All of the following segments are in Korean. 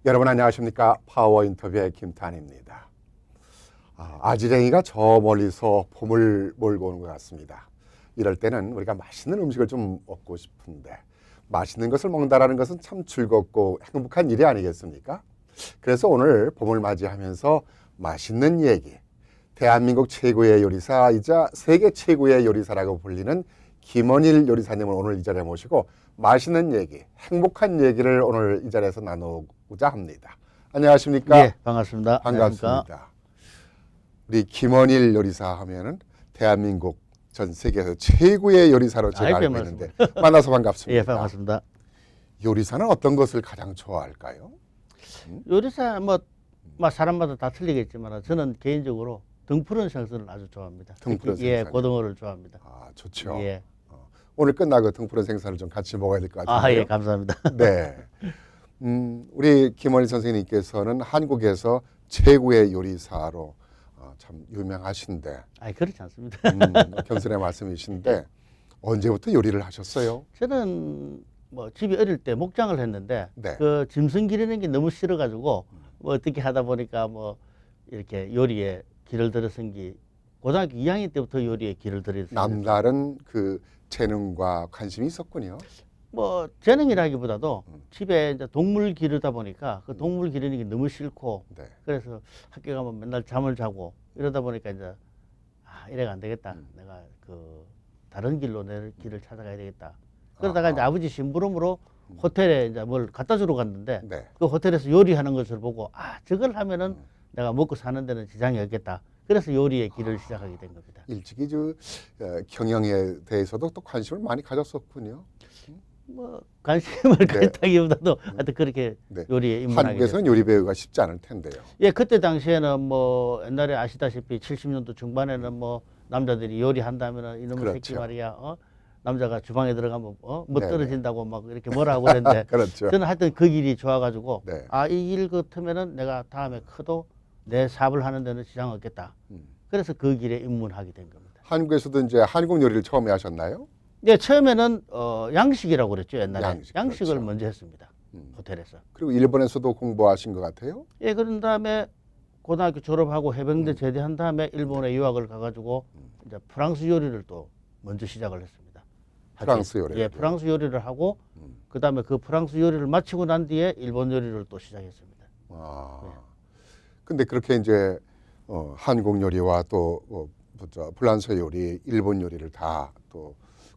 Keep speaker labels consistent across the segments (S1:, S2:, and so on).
S1: 여러분 안녕하십니까? 파워 인터뷰의 김탄입니다. 아지랭이가 저 멀리서 봄을 몰고 오는 것 같습니다. 이럴 때는 우리가 맛있는 음식을 좀 먹고 싶은데 맛있는 것을 먹는다는 것은 참 즐겁고 행복한 일이 아니겠습니까? 그래서 오늘 봄을 맞이하면서 맛있는 얘기, 대한민국 최고의 요리사이자 세계 최고의 요리사라고 불리는 김원일 요리사님을 오늘 이 자리에 모시고 맛있는 얘기, 행복한 얘기를 오늘 이 자리에서 나누고자 합니다. 안녕하십니까?
S2: 예, 반갑습니다.
S1: 반갑습니다. 우리 김원일 요리사 하면은 대한민국 전 세계에서 최고의 요리사로 제가 알고 있는데 만나서 반갑습니다.
S2: 예, 반갑습니다.
S1: 요리사는 어떤 것을 가장 좋아할까요?
S2: 요리사 뭐 사람마다 다 틀리겠지만 저는 개인적으로 등푸른 생선을 아주 좋아합니다.
S1: 등푸른
S2: 특히, 예,
S1: 생선.
S2: 고등어를 좋아합니다.
S1: 아, 좋죠.
S2: 예.
S1: 오늘 끝나고 등푸른 생선을 좀 같이 먹어야 될 것 같은데요.
S2: 아, 예, 감사합니다.
S1: 네. 우리 김원일 선생님께서는 한국에서 최고의 요리사로 참 유명하신데
S2: 아, 그렇지 않습니다.
S1: 겸손의 말씀이신데 언제부터 요리를 하셨어요?
S2: 저는 뭐 집이 어릴 때 목장을 했는데
S1: 네.
S2: 그 짐승 기르는 게 너무 싫어가지고 뭐 어떻게 하다 보니까 뭐 이렇게 요리에 길을 들어선 게 고등학교 2학년 때부터 요리에 길을 들였어요.
S1: 남다른 그 재능과 관심이 있었군요.
S2: 뭐 재능이라기보다도 집에 이제 동물 기르다 보니까 그 동물 기르는 게 너무 싫고
S1: 네.
S2: 그래서 학교 가면 맨날 잠을 자고 이러다 보니까 이제 이래가 안 되겠다. 내가 그 다른 길로 내 길을 찾아가야 되겠다. 그러다가 이제 아버지 심부름으로 호텔에 이제 뭘 갖다 주러 갔는데
S1: 네.
S2: 그 호텔에서 요리하는 것을 보고 저걸 하면은 내가 먹고 사는 데는 지장이 없겠다. 그래서 요리의 길을 시작하게 된 겁니다.
S1: 일찍이 경영에 대해서도 또 관심을 많이 가졌었군요.
S2: 뭐 관심을 갖다기보다도 하여튼 그렇게
S1: 네.
S2: 요리에 입문하게
S1: 한국에서는
S2: 됐습니다.
S1: 요리 배우가 쉽지 않을 텐데요.
S2: 예, 그때 당시에는 뭐 옛날에 아시다시피 70년도 중반에는 뭐 남자들이 요리한다면은 이놈의
S1: 그렇죠.
S2: 새끼 말이야, 남자가 주방에 들어가면 뭐
S1: 네네.
S2: 떨어진다고 막 이렇게 뭐라고 그랬는데
S1: 그렇죠.
S2: 저는 하여튼 그 길이 좋아가지고
S1: 네.
S2: 이 일 같으면은 내가 다음에 커도 내 사업을 하는 데는 지장 없겠다. 그래서 그 길에 입문하게 된 겁니다.
S1: 한국에서도 이제 한국 요리를 처음에 하셨나요?
S2: 네, 처음에는 양식이라고 그랬죠, 옛날에.
S1: 양식,
S2: 을
S1: 그렇죠.
S2: 먼저 했습니다. 호텔에서.
S1: 그리고 일본에서도 공부하신 것 같아요?
S2: 예, 그런 다음에 고등학교 졸업하고 해병대 제대한 다음에 일본에 유학을 가가지고 이제 프랑스 요리를 또 먼저 시작을 했습니다.
S1: 프랑스 요리.
S2: 예, 프랑스 요리를 하고 그 다음에 그 프랑스 요리를 마치고 난 뒤에 일본 요리를 또 시작했습니다.
S1: 근데 그렇게 이제 한국 요리와 또 프랑스 요리, 일본 요리를 다 또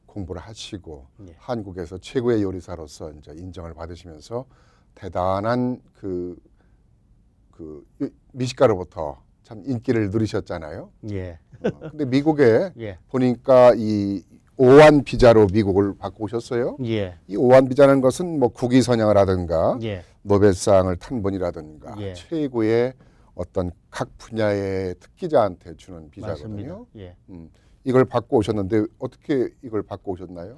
S1: 공부를 하시고
S2: 예.
S1: 한국에서 최고의 요리사로서 이제 인정을 받으시면서 대단한 그 미식가로부터 참 인기를 누리셨잖아요.
S2: 예.
S1: 근데 미국에
S2: 예.
S1: 보니까 이 오한 비자로 미국을 바꾸셨어요.
S2: 예.
S1: 이 오한 비자는 것은 뭐 국위 선양을 하든가
S2: 예.
S1: 노벨상을 탄 분이라든가
S2: 예.
S1: 최고의 어떤 각 분야의 특기자한테 주는 비자거든요.
S2: 맞습니다. 예.
S1: 이걸 받고 오셨는데 어떻게 이걸 받고 오셨나요?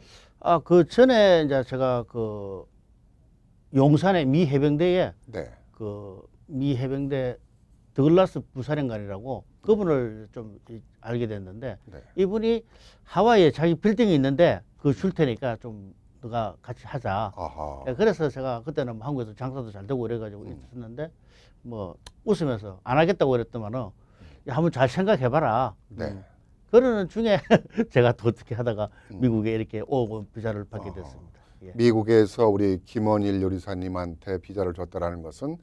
S2: 그 전에 이제 제가 그 용산의 미 해병대에
S1: 네.
S2: 그 미 해병대 더글라스 부사령관이라고 그분을 좀 알게 됐는데
S1: 네.
S2: 이분이 하와이에 자기 빌딩이 있는데 그거 줄 테니까 좀 너가 같이 하자.
S1: 아하.
S2: 예, 그래서 제가 그때는 뭐 한국에서 장사도 잘 되고 이래가지고 있었는데 뭐 웃으면서 안 하겠다고 그랬더만은 야, 한번 잘 생각해봐라.
S1: 네.
S2: 그러는 중에 제가 또 어떻게 하다가 미국에 이렇게 오고 비자를 받게 됐습니다. 예.
S1: 미국에서 우리 김원일 요리사님한테 비자를 줬다라는 것은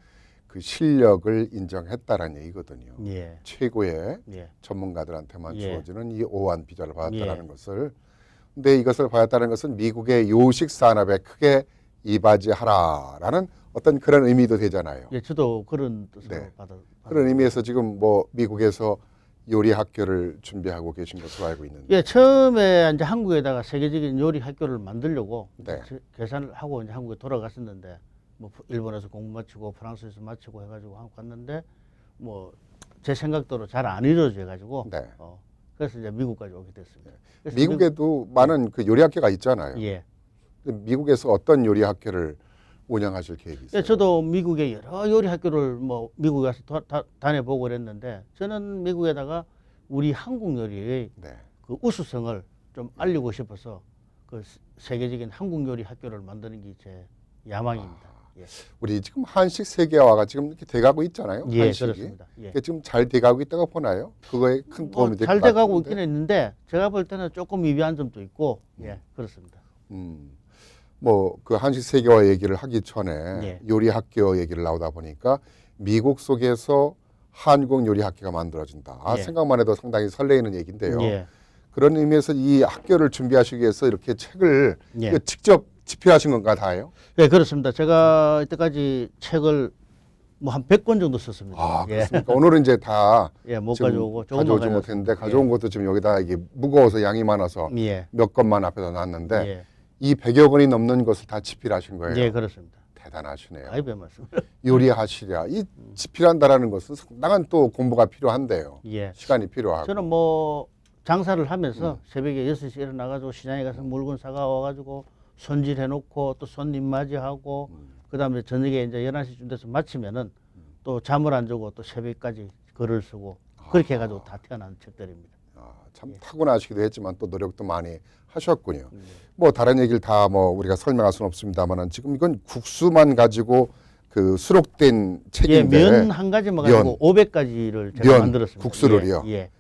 S1: 그 실력을 인정했다라는 얘기거든요.
S2: 예.
S1: 최고의
S2: 예.
S1: 전문가들한테만
S2: 예.
S1: 주어지는 이 오한 비자를 받았다라는
S2: 예.
S1: 것을. 근데 이것을 받았다는 것은 미국의 요식 산업에 크게 이바지하라라는 어떤 그런 의미도 되잖아요.
S2: 예, 저도 그런 뜻으로
S1: 네.
S2: 받아.
S1: 그런 의미에서 지금 뭐 미국에서 요리 학교를 준비하고 계신 것으로 알고 있는데.
S2: 예, 처음에 이제 한국에다가 세계적인 요리 학교를 만들려고
S1: 네.
S2: 계산을 하고 이제 한국에 돌아갔었는데 뭐 일본에서 공부 마치고 프랑스에서 마치고 해가지고 한국 갔는데 뭐 제 생각대로 잘 안 이루어져 가지고
S1: 네.
S2: 그래서 이제 미국까지 오게 됐습니다. 그래서
S1: 미국에도 많은 그 요리 학교가 있잖아요.
S2: 예.
S1: 근데 미국에서 어떤 요리 학교를 운영하실 계획이 있어요?
S2: 예, 저도 미국에 여러 요리 학교를 뭐 미국에 가서 다녀보고 그랬는데 저는 미국에다가 우리 한국 요리의
S1: 네.
S2: 그 우수성을 좀 알리고 싶어서 그 세계적인 한국 요리 학교를 만드는 게 제 야망입니다. 예.
S1: 우리 지금 한식 세계화가 지금 이렇게 돼가고 있잖아요.
S2: 예,
S1: 한식이.
S2: 그렇습니다. 예.
S1: 이게 지금 잘 돼가고 있다고 보나요? 그거에 큰 도움이 될 것
S2: 잘
S1: 같은데.
S2: 돼가고 있기는 있는데 제가 볼 때는 조금 미비한 점도 있고 예, 그렇습니다.
S1: 뭐 그 한식 세계화 얘기를 하기 전에
S2: 예.
S1: 요리 학교 얘기를 나오다 보니까 미국 속에서 한국 요리 학교가 만들어진다.
S2: 예.
S1: 생각만 해도 상당히 설레이는 얘기인데요.
S2: 예.
S1: 그런 의미에서 이 학교를 준비하시기 위해서 이렇게 책을
S2: 예.
S1: 이거 직접 집필하신 건가 다요?
S2: 예, 그렇습니다. 제가 이때까지 책을 뭐 한 100권 정도 썼습니다. 예.
S1: 그렇습니까? 오늘은 이제 다
S2: 예, 못
S1: 지금
S2: 가져오고 조금만
S1: 가져오지 못했는데
S2: 가져왔습니다.
S1: 가져온 것도 지금 여기다 이게 무거워서 양이 많아서
S2: 예.
S1: 몇 권만 앞에다 놨는데
S2: 예.
S1: 이 100여 권이 넘는 것을 다 집필하신 거예요.
S2: 예, 그렇습니다.
S1: 대단하시네요.
S2: 아이 별 말씀.
S1: 요리하시랴. 이 집필한다라는 것은 상당한 또 공부가 필요한데요.
S2: 예.
S1: 시간이 필요하고.
S2: 저는 뭐 장사를 하면서 새벽에 6시 일어나가지고 시장에 가서 물건 사가 와가지고 손질해 놓고 또 손님 맞이하고 그다음에 저녁에 이제 11시쯤 돼서 마치면은 또 잠을 안 자고 또 새벽까지 글을 쓰고 그렇게 해가지고 다 태어난 책들입니다.
S1: 참 타고나시기도 했지만 또 노력도 많이 하셨군요. 뭐 다른 얘기를 다 뭐 우리가 설명할 수는 없습니다만은 지금 이건 국수만 가지고 그 수록된
S2: 예,
S1: 책인데
S2: 면 한 가지만 가지고 500가지를 제가
S1: 면,
S2: 만들었습니다.
S1: 국수를요?
S2: 예, 예.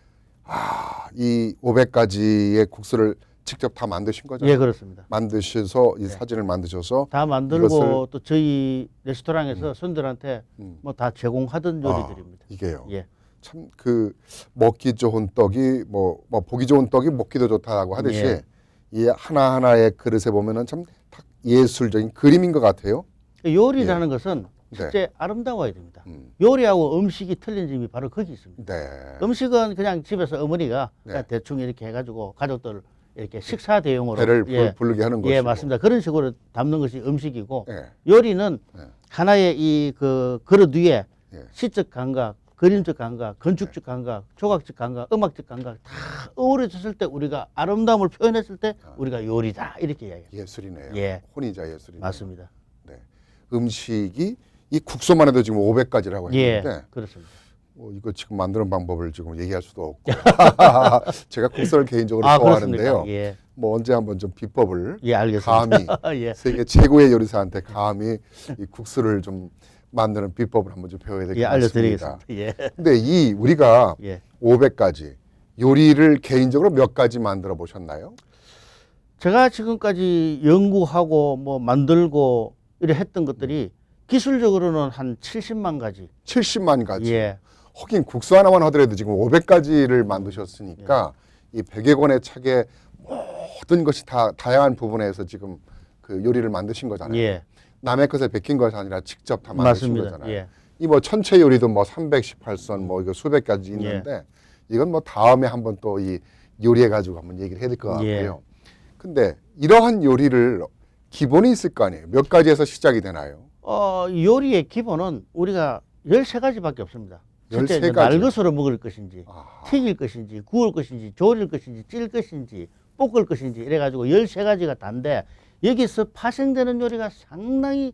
S1: 이 500가지의 국수를 직접 다 만드신 거잖아요.
S2: 예, 그렇습니다.
S1: 만드셔서 이 사진을 만드셔서
S2: 다 만들고
S1: 이것을-
S2: 또 저희 레스토랑에서 손들한테 뭐 다 제공하던 요리들입니다.
S1: 이게요.
S2: 예,
S1: 참 그 먹기 좋은 떡이 뭐 보기 좋은 떡이 먹기도 좋다라고 하듯이
S2: 예.
S1: 이 하나하나의 그릇에 보면은 참 딱 예술적인 그림인 것 같아요.
S2: 요리라는 것은
S1: 네.
S2: 실제 아름다워야 됩니다. 요리하고 음식이 틀린 점이 바로 거기 있습니다.
S1: 네.
S2: 음식은 그냥 집에서 어머니가
S1: 네.
S2: 그냥 대충 이렇게 해가지고 가족들 이렇게 식사 대용으로
S1: 배를
S2: 예,
S1: 부르게 하는 것이고.
S2: 예, 맞습니다. 그런 식으로 담는 것이 음식이고
S1: 네.
S2: 요리는
S1: 네.
S2: 하나의 이 그 그릇 위에
S1: 예.
S2: 시적 감각, 그림적 감각, 건축적 감각, 조각적 감각, 음악적 감각 다 어우러졌을 때 우리가 아름다움을 표현했을 때 우리가 요리다 이렇게 이야기해요.
S1: 예술이네요.
S2: 예.
S1: 혼이자 예술이네요.
S2: 맞습니다.
S1: 네. 음식이 이 국수만 해도 지금 500가지라고
S2: 예,
S1: 했는데
S2: 그렇습니다.
S1: 이거 지금 만드는 방법을 지금 얘기할 수도 없고 제가 국수를 개인적으로
S2: 그렇습니까?
S1: 좋아하는데요.
S2: 예,
S1: 뭐 언제 한번 좀 비법을
S2: 예, 알겠습니다.
S1: 감히
S2: 예,
S1: 세계 최고의 요리사한테 감히 이 국수를 좀 만드는 비법을 한번 좀 배워야 될 것
S2: 예,
S1: 같습니다.
S2: 알려드리겠습니다. 예,
S1: 근데 이 우리가
S2: 예.
S1: 500가지 요리를 개인적으로 몇 가지 만들어 보셨나요?
S2: 제가 지금까지 연구하고 뭐 만들고 이래 했던 것들이 기술적으로는 한 70만 가지.
S1: 70만 가지.
S2: 예,
S1: 하긴 국수 하나만 하더라도 지금 500가지를 만드셨으니까 이 100여 권의 책에 모든 것이 다 다양한 부분에서 지금 그 요리를 만드신 거잖아요.
S2: 예,
S1: 남의 것에 베낀 것이 아니라 직접 다 만드신
S2: 맞습니다.
S1: 거잖아요.
S2: 예,
S1: 이 뭐 천체 요리도 뭐 318선 뭐 이거 수백 가지 있는데 이건 뭐 다음에 한번 또 이 요리해 가지고 한번 얘기를 해야 될 것 같고요.
S2: 예.
S1: 근데 이러한 요리를 기본이 있을 거 아니에요. 몇 가지에서 시작이 되나요?
S2: 요리의 기본은 우리가 13가지밖에 없습니다. 실제
S1: 13
S2: 이제
S1: 가지.
S2: 날것으로 먹을 것인지,
S1: 아하.
S2: 튀길 것인지, 구울 것인지, 조릴 것인지, 찔 것인지, 볶을 것인지 이래가지고 13가지가 단데 여기서 파생되는 요리가 상당히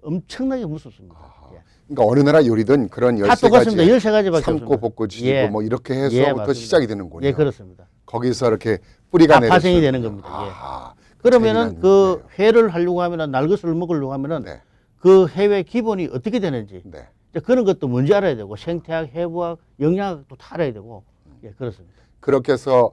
S2: 엄청나게 무섭습니다. 예.
S1: 그러니까 어느 나라 요리든 그런
S2: 다 똑같습니다.
S1: 13가지
S2: 13가지밖에
S1: 삶고
S2: 없습니다.
S1: 볶고 지지고
S2: 예.
S1: 뭐 이렇게
S2: 예,
S1: 해서부터
S2: 맞습니다.
S1: 시작이 되는군요.
S2: 예, 그렇습니다.
S1: 거기서 이렇게 뿌리가
S2: 다
S1: 내려서
S2: 파생이 되는 겁니다. 예.
S1: 아하.
S2: 그러면은
S1: 재미난
S2: 그
S1: 일이네요.
S2: 회를 하려고 하면은 날것을 먹으려고 하면은
S1: 네.
S2: 그 회의 기본이 어떻게 되는지
S1: 네.
S2: 이제 그런 것도 뭔지 알아야 되고 생태학, 해부학, 영양학도 다 알아야 되고 예, 그렇습니다.
S1: 그렇게 해서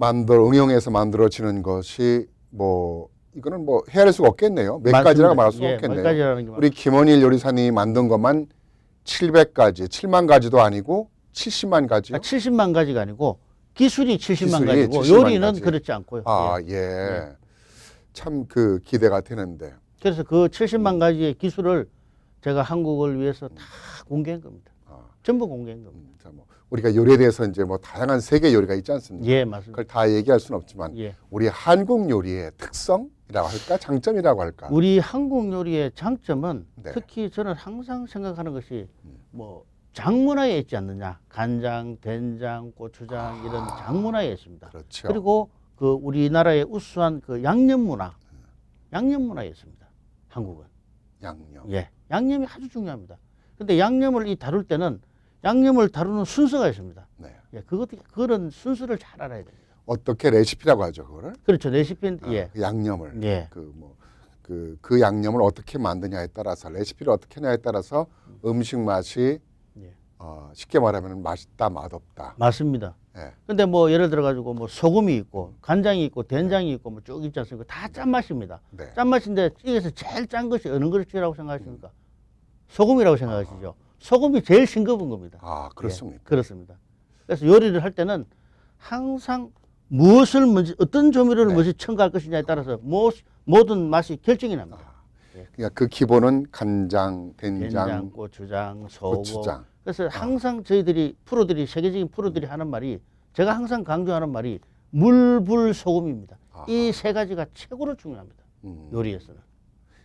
S1: 응용해서 만들어지는 것이 뭐 이거는 뭐 헤아릴 수가 없겠네요. 몇
S2: 맞습니다.
S1: 가지라고 말할 수가
S2: 예,
S1: 없겠네요.
S2: 몇 가지라는 게
S1: 우리 김원일 요리사님이 만든 것만 700가지, 7만 가지도 아니고 70만 가지요.
S2: 70만 가지가 아니고 기술이 70만
S1: 기술이
S2: 가지고
S1: 70만
S2: 요리는
S1: 가지.
S2: 그렇지 않고요. 예.
S1: 예. 참 그 기대가 되는데.
S2: 그래서 그 70만 가지의 기술을 제가 한국을 위해서 다 공개한 겁니다. 전부 공개한 겁니다.
S1: 자, 뭐 우리가 요리에 대해서 이제 뭐 다양한 세계 요리가 있지 않습니까?
S2: 예, 맞습니다.
S1: 그걸 다 얘기할 수는 없지만
S2: 예.
S1: 우리 한국 요리의 특성이라고 할까, 장점이라고 할까.
S2: 우리 한국 요리의 장점은
S1: 네.
S2: 특히 저는 항상 생각하는 것이 뭐 장문화에 있지 않느냐. 간장, 된장, 고추장 이런 장문화에 있습니다.
S1: 그렇죠.
S2: 그리고 그 우리나라의 우수한 그 양념 문화에 있습니다. 한국은.
S1: 양념.
S2: 예. 양념이 아주 중요합니다. 근데 양념을 다룰 때는 양념을 다루는 순서가 있습니다.
S1: 네.
S2: 예. 그런 순서를 잘 알아야 됩니다.
S1: 어떻게 레시피라고 하죠, 그거를?
S2: 그렇죠. 레시피, 예.
S1: 그 양념을.
S2: 예.
S1: 그 그 양념을 어떻게 만드냐에 따라서 레시피를 어떻게 하냐에 따라서 음식 맛이
S2: 예.
S1: 쉽게 말하면 맛있다 맛없다.
S2: 맞습니다.
S1: 예.
S2: 근데 뭐 예를 들어 가지고 뭐 소금이 있고 간장이 있고 된장이 있고 뭐 쭉 있지 않습니까? 다 짠맛입니다.
S1: 네.
S2: 짠맛인데 이게서 제일 짠 것이 어느 것이라고 생각하십니까? 소금이라고 생각하시죠. 소금이 제일 싱거운 겁니다.
S1: 아 그렇습니까?
S2: 예, 그렇습니다. 그래서 요리를 할 때는 항상 무엇을 먼저 어떤 조미료를
S1: 네.
S2: 먼저 첨가할 것이냐에 따라서 모든 맛이 결정이 납니다.
S1: 그러니까 그 기본은 간장, 된장,
S2: 된장, 고추장, 소금.
S1: 고추장.
S2: 그래서 항상 저희들이 프로들이 세계적인 프로들이 하는 말이 제가 항상 강조하는 말이 물, 불, 소금입니다.
S1: 아하.
S2: 이 세 가지가 최고로 중요합니다. 요리에서는.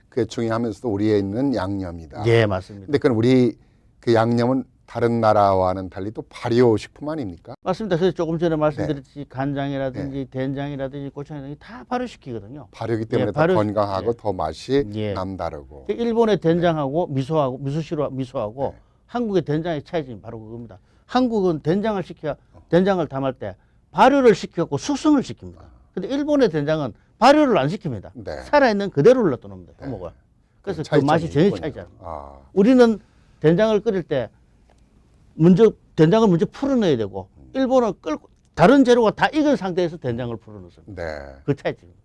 S1: 그게 중요하면서도 우리에 있는 양념이다.
S2: 예, 맞습니다.
S1: 근데 그건 우리 그 양념은 다른 나라와는 달리 또 발효 식품 아닙니까?
S2: 맞습니다. 그래서 조금 전에 말씀드렸듯이 간장이라든지 된장이라든지 고추장이라든지 다 발효시키거든요.
S1: 발효기 때문에
S2: 예,
S1: 더
S2: 발효-
S1: 건강하고
S2: 예.
S1: 더 맛이
S2: 예.
S1: 남다르고.
S2: 일본의 된장하고 미소하고
S1: 네.
S2: 한국의 된장의 차이점이 바로 그겁니다. 한국은 된장을 담을 때 발효를 시켜갖고 숙성을 시킵니다. 근데 일본의 된장은 발효를 안 시킵니다.
S1: 네.
S2: 살아있는 그대로를 놔두는 겁니다.
S1: 네.
S2: 먹어요. 그래서 그
S1: 차이점이
S2: 맛이 전혀
S1: 있군요.
S2: 차이잖아요.
S1: 아,
S2: 우리는 된장을 끓일 때 된장을 먼저 풀어 넣어야 되고 일본은 다른 재료가 다 익은 상태에서 된장을 풀어 넣습니다.
S1: 네.
S2: 그 차이점입니다.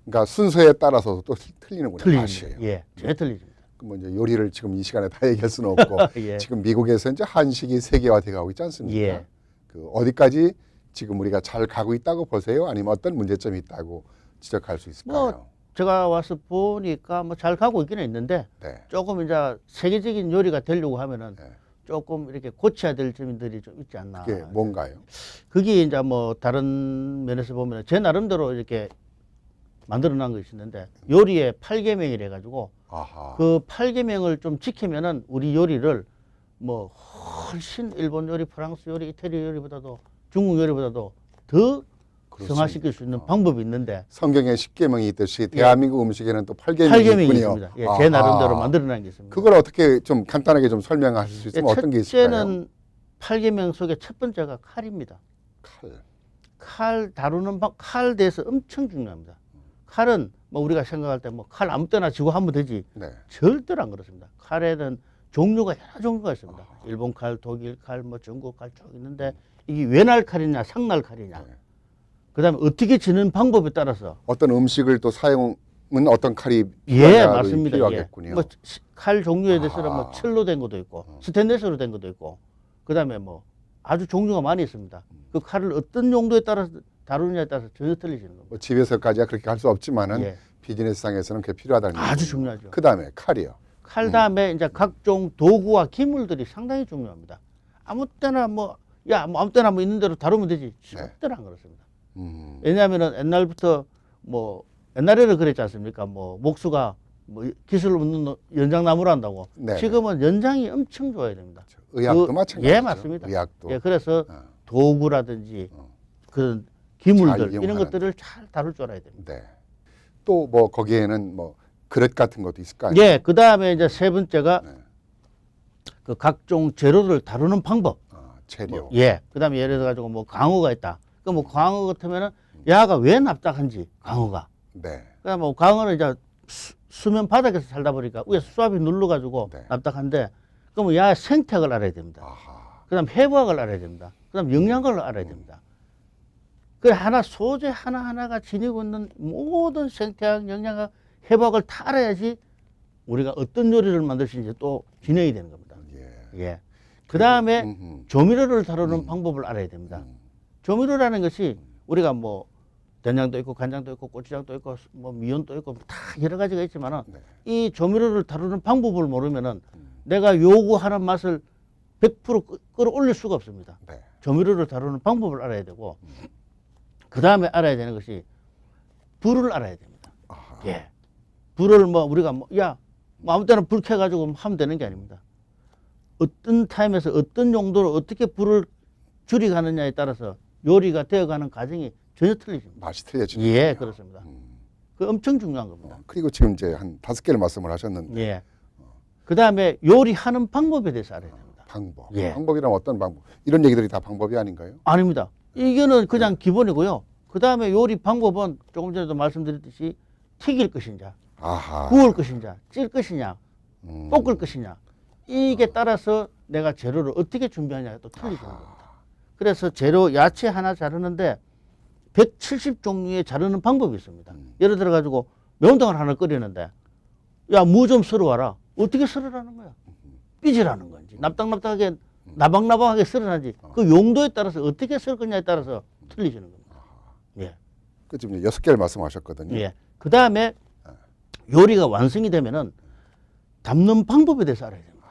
S1: 그러니까 순서에 따라서 또 틀리는군요. 맛이.
S2: 틀립니다. 예, 전혀 틀리집니다.
S1: 뭐 이제 요리를 지금 이 시간에 다 얘기할 수는 없고
S2: 예.
S1: 지금 미국에서 이제 한식이 세계화돼 가고 있지 않습니까?
S2: 예.
S1: 그 어디까지 지금 우리가 잘 가고 있다고 보세요? 아니면 어떤 문제점이 있다고 지적할 수 있을까요?
S2: 뭐 제가 와서 보니까 뭐 잘 가고 있기는 있는데
S1: 네.
S2: 조금 이제 세계적인 요리가 되려고 하면은
S1: 네.
S2: 조금 이렇게 고쳐야 될 점들이 좀 있지 않나.
S1: 그게 뭔가요?
S2: 그게 이제 뭐 다른 면에서 보면 제 나름대로 이렇게 만들어 놓은 것이 있는데 요리의 8계명이래 가지고
S1: 아하.
S2: 그 8계명을 좀 지키면은 우리 요리를 뭐 훨씬 일본 요리, 프랑스 요리, 이태리 요리보다도 중국 요리보다도 더
S1: 그렇습니다.
S2: 성화시킬 수 있는 방법이 있는데
S1: 성경에 10계명이 있듯이 대한민국 음식에는 또 8계명이
S2: 8계명이
S1: 있군요.
S2: 있습니다. 예,
S1: 아하.
S2: 제 나름대로 만들어 놓은 게 있습니다.
S1: 그걸 어떻게 좀 간단하게 좀 설명하실 수 있으면 어떤 게 있을까요?
S2: 첫째는 8계명 속에 첫 번째가 칼입니다.
S1: 칼.
S2: 칼 다루는 칼에 대해서 엄청 중요합니다. 칼은 뭐 우리가 생각할 때 뭐 칼 아무 때나 쥐고 하면 되지
S1: 네.
S2: 절대로 안 그렇습니다. 칼에는 종류가 여러 종류가 있습니다. 일본 칼, 독일 칼, 뭐 중국 칼 쭉 있는데 이게 외날 칼이냐 상날 칼이냐
S1: 네.
S2: 그다음에 어떻게 지는 방법에 따라서
S1: 어떤 음식을 또 사용은 어떤 칼이
S2: 예
S1: 필요하냐도
S2: 맞습니다.
S1: 필요하겠군요.
S2: 뭐 칼 종류에 대해서는
S1: 아하.
S2: 뭐 철로 된 것도 있고 스테인리스로 된 것도 있고 그다음에 뭐 아주 종류가 많이 있습니다. 그 칼을 어떤 용도에 따라서 다루느냐에 따라서 전혀 틀리지는 겁니다.
S1: 뭐 집에서까지야 그렇게 할 수 없지만은
S2: 예.
S1: 비즈니스상에서는 그게 필요하다는
S2: 아주
S1: 얘기군요.
S2: 중요하죠.
S1: 그다음에 칼이요.
S2: 칼 다음에 이제 각종 도구와 기물들이 상당히 중요합니다. 아무 때나 뭐 아무 때나 뭐 있는 대로 다루면 되지 절대로 안 그렇습니다. 왜냐하면은 옛날부터 뭐 옛날에는 그랬지 않습니까? 뭐 목수가 뭐 기술 없는 연장나무를 한다고.
S1: 네.
S2: 지금은 연장이 엄청 좋아야 됩니다.
S1: 의학도
S2: 그-
S1: 마찬가지죠.
S2: 예, 맞습니다.
S1: 의학도.
S2: 예, 그래서
S1: 어.
S2: 도구라든지
S1: 어.
S2: 그런
S1: 잘
S2: 기물들 이런
S1: 이용하는.
S2: 것들을 잘 다룰 줄 알아야 됩니다.
S1: 네. 또 뭐 거기에는 뭐 그릇 같은 것도 있을까요?
S2: 예, 그 다음에 이제 세 번째가
S1: 네.
S2: 그 각종 재료를 다루는 방법.
S1: 재료.
S2: 뭐, 예. 그 다음에 예를 들어 가지고 뭐 광어가 있다. 그 뭐 광어 같으면은 야가 왜 납작한지 광어가.
S1: 네.
S2: 그다음 뭐 광어는 이제 수면 바닥에서 살다 보니까 위에 수압이 눌러 가지고
S1: 네.
S2: 납작한데 그러면 야 생태학을 알아야 됩니다.
S1: 아하.
S2: 그다음 해부학을 알아야 됩니다. 그다음 영양학을 알아야 됩니다. 그 소재 하나하나가 지니고 있는 모든 생태학, 영양학, 해부학을 다 알아야지 우리가 어떤 요리를 만들 수 있는지 또 진행이 되는 겁니다.
S1: 예.
S2: 예. 그다음에
S1: 음흠.
S2: 조미료를 다루는 방법을 알아야 됩니다. 조미료라는 것이 우리가 뭐 된장도 있고 간장도 있고 고추장도 있고 뭐 미원도 있고 다 여러 가지가 있지만은
S1: 네.
S2: 이 조미료를 다루는 방법을 모르면은 내가 요구하는 맛을 100% 끌어올릴 수가 없습니다.
S1: 네.
S2: 조미료를 다루는 방법을 알아야 되고 그 다음에 알아야 되는 것이 불을 알아야 됩니다.
S1: 아하.
S2: 예. 불을 뭐 우리가 뭐 아무 때나 불 켜가지고 하면 되는 게 아닙니다. 어떤 타임에서 어떤 용도로 어떻게 불을 줄여가느냐에 따라서 요리가 되어가는 과정이 전혀 틀리십니다.
S1: 맛이 틀려지는
S2: 예, 그렇습니다.
S1: 음.
S2: 그 엄청 중요한 겁니다.
S1: 그리고 지금 이제 한 5개를 말씀을 하셨는데
S2: 예. 그 다음에 요리하는 방법에 대해서 알아야 됩니다.
S1: 방법.
S2: 예.
S1: 방법이라면 어떤 방법? 이런 얘기들이 다 방법이 아닌가요?
S2: 아닙니다. 이거는 그냥 기본이고요. 그 다음에 요리 방법은 조금 전에도 말씀드렸듯이 튀길 것인지
S1: 아하.
S2: 구울 것이냐, 찔 것이냐,
S1: 음.
S2: 볶을 것이냐. 이게 따라서 내가 재료를 어떻게 준비하냐가 또 틀리지는 겁니다. 그래서 재료 야채 하나 자르는데 170종류의 자르는 방법이 있습니다. 예를 들어 가지고 매운탕을 하나 끓이는데 야, 무 좀 썰어와라. 어떻게 썰으라는 거야? 삐지라는 건지 납작납작하게 나박나박하게 썰어야지. 그 용도에 따라서 어떻게 썰 거냐에 따라서 틀리지는 겁니다. 예.
S1: 그 지금 6개를 말씀하셨거든요.
S2: 예. 그 다음에 요리가 완성이 되면은 담는 방법에 대해서 알아야 됩니다.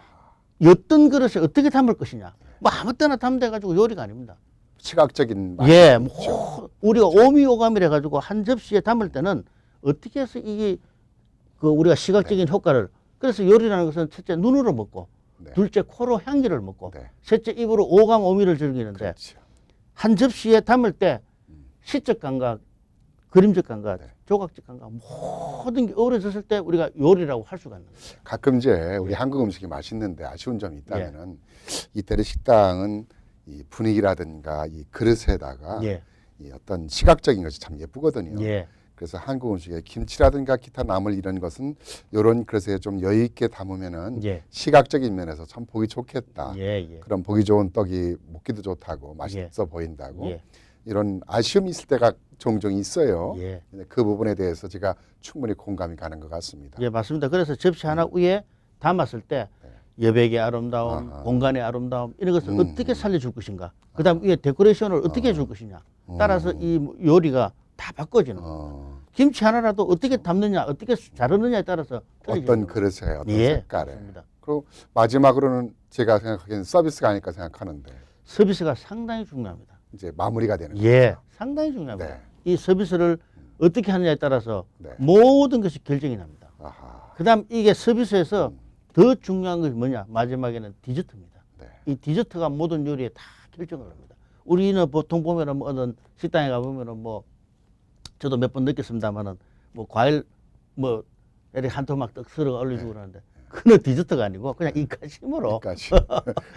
S2: 어떤 그릇에 어떻게 담을 것이냐. 뭐 아무 때나 담돼 가지고 요리가 아닙니다.
S1: 시각적인 맛.
S2: 예, 뭐 우리가 오미오감이라 가지고 한 접시에 담을 때는 어떻게 해서 이게 그 우리가 시각적인 효과를 그래서 요리라는 것은 첫째 눈으로 먹고
S1: 네.
S2: 둘째 코로 향기를 먹고
S1: 네.
S2: 셋째 입으로 오감 오미를 즐기는데
S1: 그렇죠.
S2: 한 접시에 담을 때 시적 감각, 그림적 감각,
S1: 네.
S2: 조각적 감각 모든 게 어우러졌을 때 우리가 요리라고 할 수가 있는 거예요.
S1: 가끔 이제 우리 한국 음식이 맛있는데 아쉬운 점이 있다면은 이태리 식당은 이 분위기라든가 이 그릇에다가
S2: 예,
S1: 이 어떤 시각적인 것이 참 예쁘거든요.
S2: 예,
S1: 그래서 한국 음식에 김치라든가 기타 나물 이런 것은 이런 그릇에 좀 여유 있게 담으면은
S2: 예,
S1: 시각적인 면에서 참 보기 좋겠다.
S2: 예, 예,
S1: 그런 보기 좋은 떡이 먹기도 좋다고 맛있어 보인다고
S2: 예,
S1: 이런 아쉬움이 있을 때가 종종 있어요.
S2: 예.
S1: 근데 그 부분에 대해서 제가 충분히 공감이 가는 것 같습니다.
S2: 예, 맞습니다. 그래서 접시 하나 위에 담았을 때 여백의 아름다움,
S1: 아하.
S2: 공간의 아름다움 이런 것을
S1: 음.
S2: 어떻게 살려줄 것인가. 그다음 위에 데코레이션을 어떻게 해줄 것이냐. 따라서 이 요리가 다 바꿔지는 거예요.
S1: 어,
S2: 김치 하나라도 어떻게 담느냐, 어떻게 자르느냐에 따라서 틀리지는
S1: 어떤
S2: 거예요.
S1: 그릇에 어떤
S2: 예,
S1: 색깔에
S2: 맞습니다.
S1: 그리고 마지막으로는 제가 생각하기에는 서비스가 아닐까 생각하는데
S2: 서비스가 상당히 중요합니다.
S1: 이제 마무리가 되는
S2: 예,
S1: 거죠.
S2: 상당히 중요합니다.
S1: 네.
S2: 이 서비스를 어떻게 하느냐에 따라서
S1: 네.
S2: 모든 것이 결정이 납니다.
S1: 아하.
S2: 그다음 이게 서비스에서 더 중요한 것이 뭐냐? 마지막에는 디저트입니다.
S1: 네.
S2: 이 디저트가 모든 요리에 다 결정을 합니다. 우리는 보통 보면은 뭐 어떤 식당에 가보면은 뭐 저도 몇 번 느꼈습니다만은 뭐 과일 뭐 이렇게 한 토막 떡 썰어 올려주고 그러는데 그는 디저트가 아니고 그냥 이까심으로
S1: 입가심.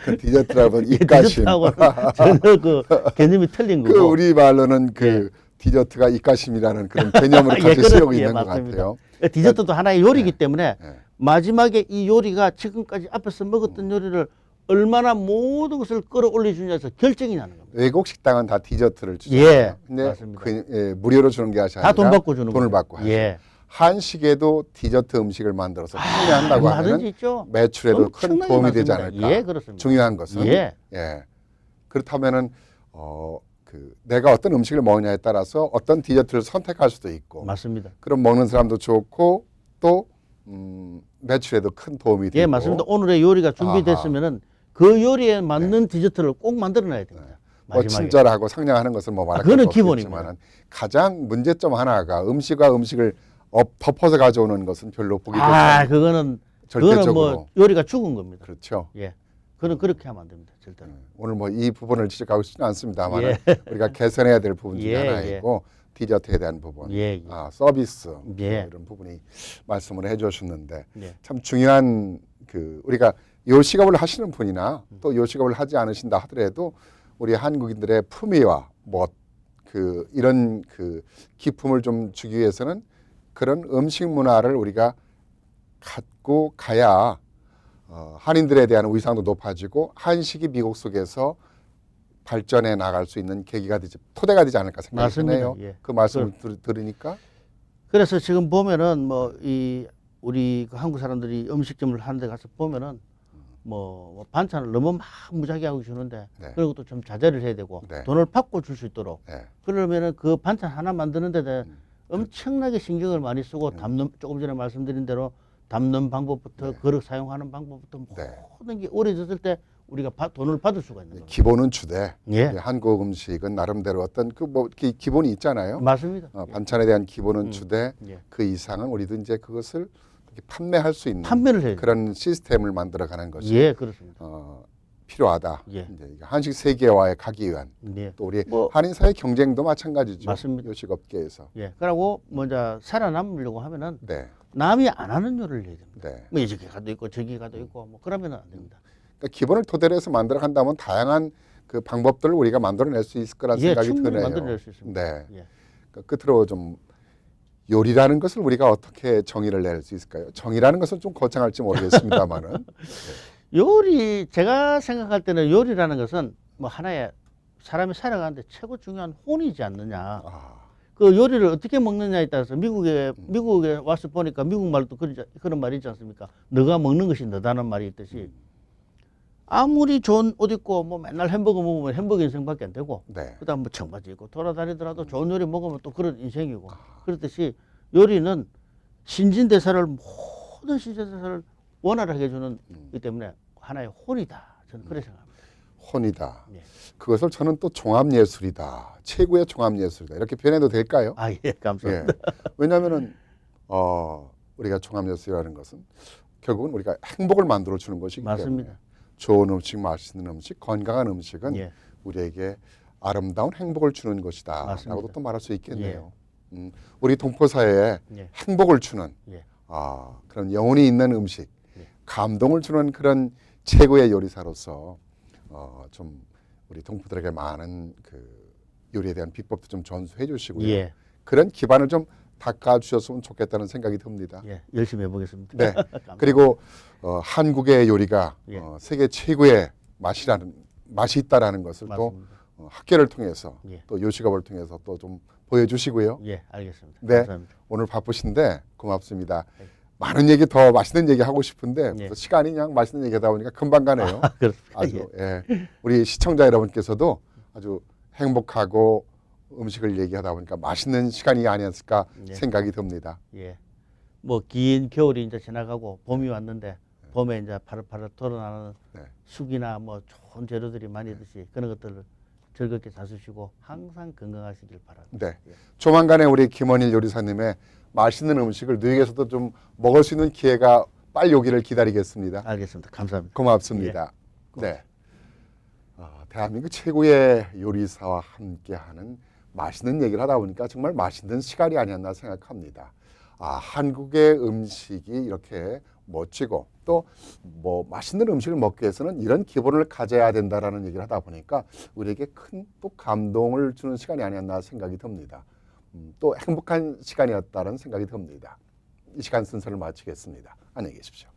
S1: 그 디저트라면
S2: 예,
S1: 입가심.
S2: 디저트하고는 전혀 그 개념이 틀린 거고.
S1: 그 우리 말로는 그 디저트가 입가심이라는 그런 개념으로
S2: 예,
S1: 같이
S2: 그렇-
S1: 쓰여고
S2: 예,
S1: 있는 것
S2: 맞습니다.
S1: 같아요.
S2: 디저트도 하나의 요리이기 때문에
S1: 네.
S2: 마지막에 이 요리가 지금까지 앞에서 먹었던 요리를 얼마나 모든 것을 끌어올려 주냐에서 결정이 나는 겁니다.
S1: 외국 식당은 다 디저트를 주잖아요.
S2: 예,
S1: 근데
S2: 맞습니다.
S1: 무료로 주는 게 아니라
S2: 다 돈 받고 주는
S1: 돈을
S2: 거예요.
S1: 받고 하죠.
S2: 예.
S1: 한식에도 디저트 음식을 만들어서 판매한다고
S2: 얼마든지
S1: 하면
S2: 있죠.
S1: 매출에도 큰
S2: 엄청나게
S1: 도움이 되지
S2: 많습니다.
S1: 않을까.
S2: 예, 그렇습니다.
S1: 중요한 것은
S2: 예.
S1: 그렇다면은 그 내가 어떤 음식을 먹느냐에 따라서 어떤 디저트를 선택할 수도 있고
S2: 맞습니다.
S1: 그럼 먹는 사람도 좋고 또 매출에도 큰 도움이 되고
S2: 예, 맞습니다. 오늘의 요리가 준비됐으면은 그 요리에 맞는 디저트를 꼭 만들어놔야 됩니다.
S1: 뭐
S2: 마지막에.
S1: 친절하고 상냥하는 것은 뭐 말할
S2: 그거는
S1: 것도
S2: 기본입니다.
S1: 없겠지만 가장 문제점 하나가 음식과 음식을 덮어서 가져오는 것은 별로 보기 좋지 않아요.
S2: 그거는
S1: 절대적으로.
S2: 뭐 요리가 죽은 겁니다.
S1: 그렇죠.
S2: 예. 그는 그렇게 하면 안 됩니다. 절대로.
S1: 오늘 뭐 이 부분을 지적하고 싶지는 않습니다만
S2: 예.
S1: 우리가 개선해야 될 부분 중에
S2: 예,
S1: 하나이고 디저트에 대한 부분,
S2: 예, 예.
S1: 서비스
S2: 예.
S1: 뭐 이런 부분이 말씀을 해주셨는데
S2: 예.
S1: 참 중요한 그 우리가 요식업을 하시는 분이나 또 요식업을 하지 않으신다 하더라도 우리 한국인들의 품위와 뭐 그 이런 그 기품을 좀 주기 위해서는 그런 음식 문화를 우리가 갖고 가야 한인들에 대한 위상도 높아지고 한식이 미국 속에서 발전해 나갈 수 있는 계기가 되지 토대가 되지 않을까 생각이
S2: 맞습니다.
S1: 드네요.
S2: 예.
S1: 그 말씀을 들으니까
S2: 그래서 지금 보면은 뭐 이 우리 그 한국 사람들이 음식점을 하는 데 가서 보면은 뭐 반찬을 너무 막 무지하게 하고 주는데
S1: 네.
S2: 그리고 또 좀 자제를 해야 되고
S1: 네.
S2: 돈을 받고 줄 수 있도록
S1: 네.
S2: 그러면은 그 반찬 하나 만드는 데는 엄청나게 신경을 많이 쓰고 담는 조금 전에 말씀드린 대로 담는 방법부터 그릇 사용하는 방법부터
S1: 네.
S2: 모든 게 오래졌을 때 우리가 돈을 받을 수가 있는 겁니다.
S1: 기본은 주되
S2: 예.
S1: 한국 음식은 나름대로 어떤 그 뭐 기본이 있잖아요.
S2: 맞습니다.
S1: 반찬에 대한 기본은 주되
S2: 예.
S1: 그 이상은 우리도 이제 그것을 이렇게 판매할 수 있는
S2: 판매를 해야 돼요.
S1: 그런 시스템을 만들어가는 것이
S2: 예, 그렇습니다.
S1: 필요하다.
S2: 예.
S1: 이제 한식 세계화에 가기 위한
S2: 예.
S1: 또 우리
S2: 뭐-
S1: 한인 사회 경쟁도 마찬가지죠.
S2: 맞습니다.
S1: 요식업계에서.
S2: 예. 그러고 먼저 살아남으려고 하면은
S1: 네,
S2: 남이 안 하는 요리를 해야 됩니다.
S1: 네.
S2: 뭐 이렇게 가도 있고 저기 가도 있고 뭐 그러면은 안 됩니다.
S1: 그러니까 기본을 토대로 해서 만들어 간다면 다양한 그 방법들을 우리가 만들어낼 수 있을 거라는
S2: 예,
S1: 생각이
S2: 충분히
S1: 드네요.
S2: 만들어낼 수 있습니다.
S1: 네.
S2: 예.
S1: 그러니까 끝으로 좀 요리라는 것을 우리가 어떻게 정의를 낼 수 있을까요? 정의라는 것은 좀 거창할지 모르겠습니다만은.
S2: 요리 제가 생각할 때는 요리라는 것은 뭐 하나의 사람이 살아가는데 최고 중요한 혼이지 않느냐.
S1: 아,
S2: 그 요리를 어떻게 먹느냐에 따라서 미국에 와서 보니까 미국 말도 그런 말이 있지 않습니까? 너가 먹는 것이 너다는 말이 있듯이 아무리 좋은 옷 입고 뭐 맨날 햄버거 먹으면 햄버거 인생밖에 안 되고
S1: 네.
S2: 그다음 뭐 청바지 입고 돌아다니더라도 좋은 요리 먹으면 또 그런 인생이고 그렇듯이 요리는 신진대사를 모든 신진대사를 원활하게 해주는 이 때문에 하나의 혼이다. 저는 그렇게 생각합니다.
S1: 혼이다.
S2: 예.
S1: 그것을 저는 또 종합예술이다. 최고의 종합예술이다. 이렇게 표현해도 될까요?
S2: 아, 예, 감사합니다.
S1: 왜냐하면은 우리가 종합예술이라는 것은 결국은 우리가 행복을 만들어 주는 것이기
S2: 맞습니다.
S1: 때문에 좋은 음식, 맛있는 음식, 건강한 음식은
S2: 예.
S1: 우리에게 아름다운 행복을 주는 것이다.
S2: 맞습니다.
S1: 라고도 또 말할 수 있겠네요. 우리 동포사회에
S2: 예.
S1: 행복을 주는
S2: 예.
S1: 그런 영혼이 있는 음식,
S2: 예.
S1: 감동을 주는 그런 최고의 요리사로서 좀 우리 동포들에게 많은 그 요리에 대한 비법도 좀 전수해 주시고요.
S2: 예.
S1: 그런 기반을 좀 닦아 주셨으면 좋겠다는 생각이 듭니다.
S2: 예, 열심히 해보겠습니다.
S1: 네.
S2: 감사합니다.
S1: 그리고 한국의 요리가
S2: 예.
S1: 세계 최고의 맛이 있다라는 것을 또
S2: 맞습니다.
S1: 학교를 통해서
S2: 예.
S1: 또 요식업을 통해서 또 좀 보여주시고요.
S2: 예, 알겠습니다.
S1: 네.
S2: 감사합니다.
S1: 오늘 바쁘신데 고맙습니다.
S2: 네.
S1: 많은 얘기 더 맛있는 얘기 하고 싶은데
S2: 예.
S1: 시간이 그냥 맛있는 얘기하다 보니까 금방 가네요.
S2: 그렇습니다.
S1: 아주 우리 시청자 여러분께서도 아주 행복하고 음식을 얘기하다 보니까 맛있는 시간이 아니었을까
S2: 예.
S1: 생각이 듭니다.
S2: 예. 뭐 긴 겨울이 이제 지나가고 봄이 왔는데 봄에 이제 파릇파릇 돌아나는
S1: 네.
S2: 죽이나 뭐 좋은 재료들이 많이 있듯이 그런 것들을 즐겁게 잡수시고 항상 건강하시길 바랍니다.
S1: 네. 조만간에 우리 김원일 요리사님의 맛있는 음식을 누에게서도 좀 먹을 수 있는 기회가 빨리 오기를 기다리겠습니다.
S2: 알겠습니다. 감사합니다.
S1: 고맙습니다. 네. 대한민국 최고의 요리사와 함께하는 맛있는 얘기를 하다 보니까 정말 맛있는 시간이 아니었나 생각합니다. 한국의 음식이 이렇게 멋지고 또 뭐 맛있는 음식을 먹기 위해서는 이런 기본을 가져야 된다라는 얘기를 하다 보니까 우리에게 큰 또 감동을 주는 시간이 아니었나 생각이 듭니다. 또 행복한 시간이었다는 생각이 듭니다. 이 시간 순서를 마치겠습니다. 안녕히 계십시오.